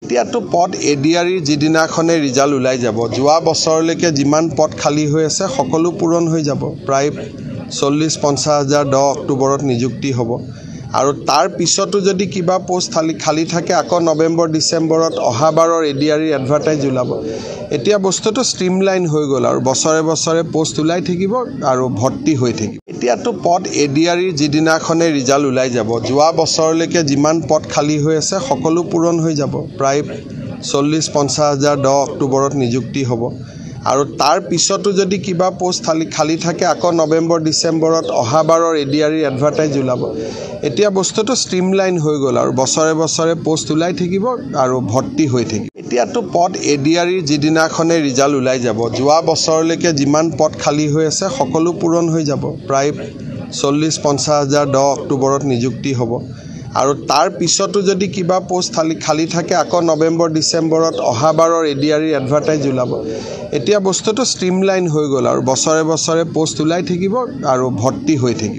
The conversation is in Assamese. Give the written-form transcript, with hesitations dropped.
এতিয়াতো পদ এডিআৰিৰ যিদিনাখনে ৰিজাল্ট ওলাই যাব যোৱা বছৰলৈকে যিমান পদ খালী হৈ আছে সকলো পূৰণ হৈ যাব প্ৰায় 40-50 হাজাৰ 10 অক্টোবৰত নিযুক্তি হ'ব আৰু তাৰ পিছতো যদি কিবা পোষ্ট খালী থাকে আকৌ নৱেম্বৰ ডিচেম্বৰত অহাবাৰৰ এডিআৰিৰ এডভাৰটাইজ ওলাব এতিয়া বস্তুটো ষ্ট্ৰীমলাইন হৈ গ'ল আৰু বছৰে বছৰে পোষ্ট ওলাই থাকিব আৰু ভৰ্তি হৈ থাকিব এতিয়াতো পদ এডিআৰিৰ যিদিনাখনে ৰিজাল্ট ওলাই যাব যোৱা বছৰলৈকে যিমান পদ খালী হৈ আছে সকলো পূৰণ হৈ যাব প্ৰায় 40-50 হাজাৰ 10 অক্টোবৰত নিযুক্তি হ'ব আৰু তাৰ পিছতো যদি কিবা পোষ্ট খালী থাকে আকৌ নৱেম্বৰ ডিচেম্বৰত অহাবাৰৰ এডিআৰিৰ এডভাৰটাইজ ওলাব এতিয়া বস্তুটো ষ্ট্ৰীমলাইন হৈ গ'ল আৰু বছৰে বছৰে পোষ্ট ওলাই থাকিব আৰু ভৰ্তি হৈ থাকিব এতিয়াতো পদ এডিআৰিৰ যিদিনাখনে ৰিজাল্ট ওলাই যাব যোৱা বছৰলৈকে যিমান পদ খালী হৈ আছে সকলো পূৰণ হৈ যাব প্ৰায় 40-50 হাজাৰ 10 অক্টোবৰত নিযুক্তি হ'ব আৰু তাৰ পিছতো যদি কিবা পোষ্ট খালী থাকে আকৌ নৱেম্বৰ ডিচেম্বৰত অহাবাৰৰ এডিআৰিৰ এডভাৰটাইজ ওলাব এতিয়া বস্তুটো ষ্ট্ৰীমলাইন হৈ গ'ল আৰু বছৰে বছৰে পোষ্ট ওলাই থাকিব আৰু ভৰ্তি হৈ থাকিব